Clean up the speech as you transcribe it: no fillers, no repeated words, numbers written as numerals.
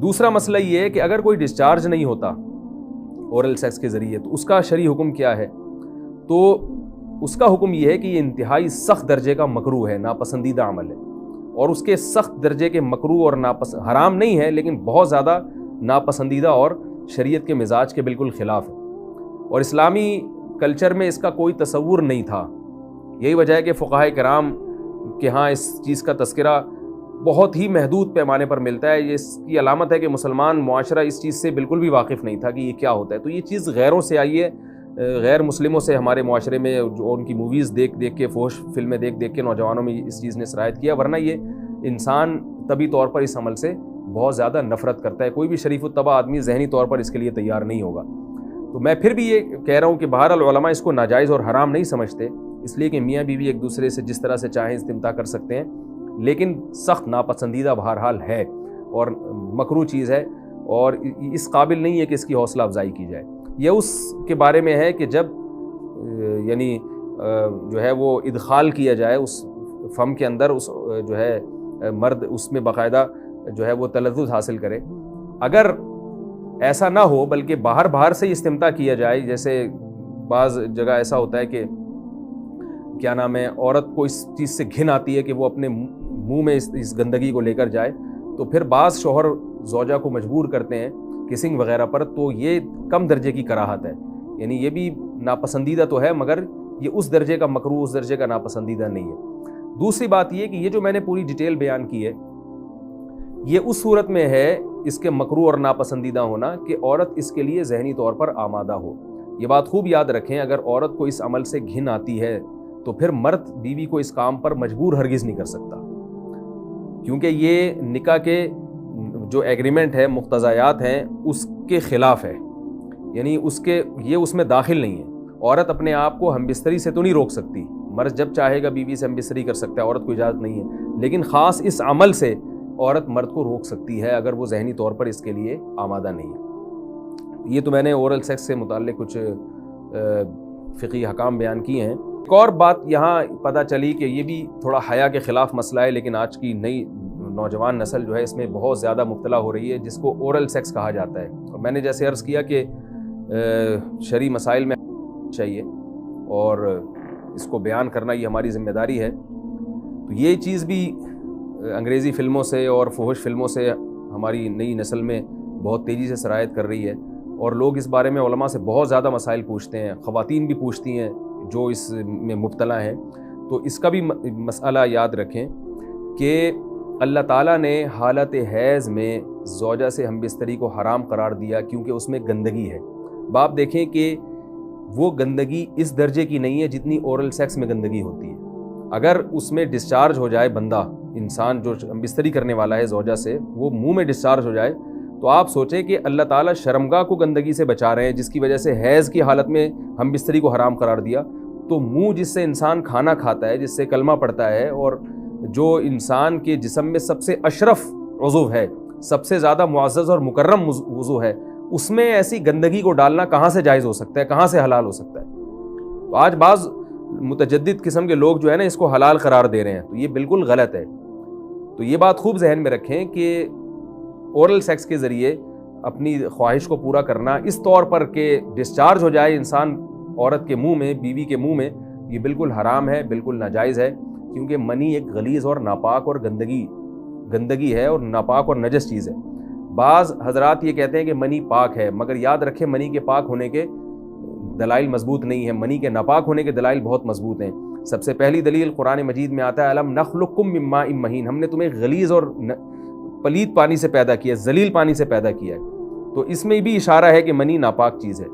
دوسرا مسئلہ یہ ہے کہ اگر کوئی ڈسچارج نہیں ہوتا اورل سیکس کے ذریعے تو اس کا شرعی حکم کیا ہے؟ تو اس کا حکم یہ ہے کہ یہ انتہائی سخت درجے کا مکروہ ہے، ناپسندیدہ عمل ہے، اور اس کے سخت درجے کے مکروہ اور حرام نہیں ہے لیکن بہت زیادہ ناپسندیدہ اور شریعت کے مزاج کے بالکل خلاف ہے، اور اسلامی کلچر میں اس کا کوئی تصور نہیں تھا۔ یہی وجہ ہے کہ فقہاء کرام کے ہاں اس چیز کا تذکرہ بہت ہی محدود پیمانے پر ملتا ہے۔ یہ اس کی علامت ہے کہ مسلمان معاشرہ اس چیز سے بالکل بھی واقف نہیں تھا کہ یہ کیا ہوتا ہے۔ تو یہ چیز غیروں سے آئی ہے، غیر مسلموں سے ہمارے معاشرے میں، جو ان کی موویز دیکھ دیکھ کے، فحش فلمیں دیکھ دیکھ کے نوجوانوں میں اس چیز نے سرایت کیا، ورنہ یہ انسان طبی طور پر اس عمل سے بہت زیادہ نفرت کرتا ہے۔ کوئی بھی شریف الطبع آدمی ذہنی طور پر اس کے لیے تیار نہیں ہوگا۔ تو میں پھر بھی یہ کہہ رہا ہوں کہ بہرحال علماء اس کو ناجائز اور حرام نہیں سمجھتے، اس لیے کہ میاں بیوی ایک دوسرے سے جس طرح سے چاہیں استمتاع کر سکتے ہیں، لیکن سخت ناپسندیدہ بہرحال ہے اور مکروہ چیز ہے، اور اس قابل نہیں ہے کہ اس کی حوصلہ افزائی کی جائے۔ یہ اس کے بارے میں ہے کہ جب یعنی جو ہے وہ ادخال کیا جائے اس فم کے اندر، اس جو ہے مرد اس میں باقاعدہ جو ہے وہ تلذذ حاصل کرے۔ اگر ایسا نہ ہو بلکہ باہر سے استمتاع کیا جائے، جیسے بعض جگہ ایسا ہوتا ہے کہ کیا نام ہے، عورت کو اس چیز سے گھن آتی ہے کہ وہ اپنے منہ میں اس گندگی کو لے کر جائے، تو پھر بعض شوہر زوجہ کو مجبور کرتے ہیں کسنگ وغیرہ پر، تو یہ کم درجے کی کراہت ہے، یعنی یہ بھی ناپسندیدہ تو ہے مگر یہ اس درجے کا مکروہ، اس درجے کا ناپسندیدہ نہیں ہے۔ دوسری بات یہ کہ یہ جو میں نے پوری ڈیٹیل بیان کی ہے، یہ اس صورت میں ہے اس کے مکروہ اور ناپسندیدہ ہونا کہ عورت اس کے لیے ذہنی طور پر آمادہ ہو۔ یہ بات خوب یاد رکھیں، اگر عورت کو اس عمل سے گھن آتی ہے تو پھر مرد بیوی کو اس کام پر مجبور ہرگز نہیں کر سکتا، کیونکہ یہ نکاح کے جو ایگریمنٹ ہے، مقتضیات ہیں، اس کے خلاف ہے، یعنی یہ اس میں داخل نہیں ہے۔ عورت اپنے آپ کو ہم بستری سے تو نہیں روک سکتی، مرد جب چاہے گا بیوی سے ہم بستری کر سکتا ہے، عورت کو اجازت نہیں ہے، لیکن خاص اس عمل سے عورت مرد کو روک سکتی ہے اگر وہ ذہنی طور پر اس کے لیے آمادہ نہیں ہے۔ یہ تو میں نے اورل سیکس سے متعلق کچھ فقہی احکام بیان کیے ہیں۔ ایک اور بات یہاں پتہ چلی کہ یہ بھی تھوڑا حیا کے خلاف مسئلہ ہے، لیکن آج کی نئی نوجوان نسل جو ہے اس میں بہت زیادہ مبتلا ہو رہی ہے، جس کو اورل سیکس کہا جاتا ہے۔ اور میں نے جیسے عرض کیا کہ شرعی مسائل میں چاہیے اور اس کو بیان کرنا یہ ہماری ذمہ داری ہے۔ تو یہ چیز بھی انگریزی فلموں سے اور فحش فلموں سے ہماری نئی نسل میں بہت تیزی سے سرایت کر رہی ہے، اور لوگ اس بارے میں علماء سے بہت زیادہ مسائل پوچھتے ہیں، خواتین بھی پوچھتی ہیں جو اس میں مبتلا ہیں۔ تو اس کا بھی مسئلہ یاد رکھیں کہ اللہ تعالیٰ نے حالت حیض میں زوجہ سے ہم بستری کو حرام قرار دیا کیونکہ اس میں گندگی ہے۔ باپ دیکھیں کہ وہ گندگی اس درجے کی نہیں ہے جتنی اورل سیکس میں گندگی ہوتی ہے۔ اگر اس میں ڈسچارج ہو جائے بندہ، انسان جو ہم بستری کرنے والا ہے زوجہ سے، وہ منہ میں ڈسچارج ہو جائے، تو آپ سوچیں کہ اللہ تعالیٰ شرمگاہ کو گندگی سے بچا رہے ہیں، جس کی وجہ سے حیض کی حالت میں ہم بستری کو حرام قرار دیا۔ تو منہ جس سے انسان کھانا کھاتا ہے، جس سے کلمہ پڑھتا ہے، اور جو انسان کے جسم میں سب سے اشرف عضو ہے، سب سے زیادہ معزز اور مکرم عضو ہے، اس میں ایسی گندگی کو ڈالنا کہاں سے جائز ہو سکتا ہے، کہاں سے حلال ہو سکتا ہے؟ تو آج بعض متجدد قسم کے لوگ جو ہے نا اس کو حلال قرار دے رہے ہیں، تو یہ بالکل غلط ہے۔ تو یہ بات خوب ذہن میں رکھیں کہ اورل سیکس کے ذریعے اپنی خواہش کو پورا کرنا اس طور پر کہ ڈسچارج ہو جائے انسان عورت کے منہ میں، بیوی کے منہ میں، یہ بالکل حرام ہے، بالکل ناجائز ہے، کیونکہ منی ایک غلیظ اور ناپاک اور گندگی ہے، اور ناپاک اور نجس چیز ہے۔ بعض حضرات یہ کہتے ہیں کہ منی پاک ہے، مگر یاد رکھیں منی کے پاک ہونے کے دلائل مضبوط نہیں ہیں، منی کے ناپاک ہونے کے دلائل بہت مضبوط ہیں۔ سب سے پہلی دلیل قرآن مجید میں آتا ہے الم نخلقکم من ماء مہین، ہم نے تمہیں غلیظ اور پلید پانی سے پیدا کیا، ذلیل پانی سے پیدا کیا ہے۔ تو اس میں بھی اشارہ ہے کہ منی ناپاک چیز ہے۔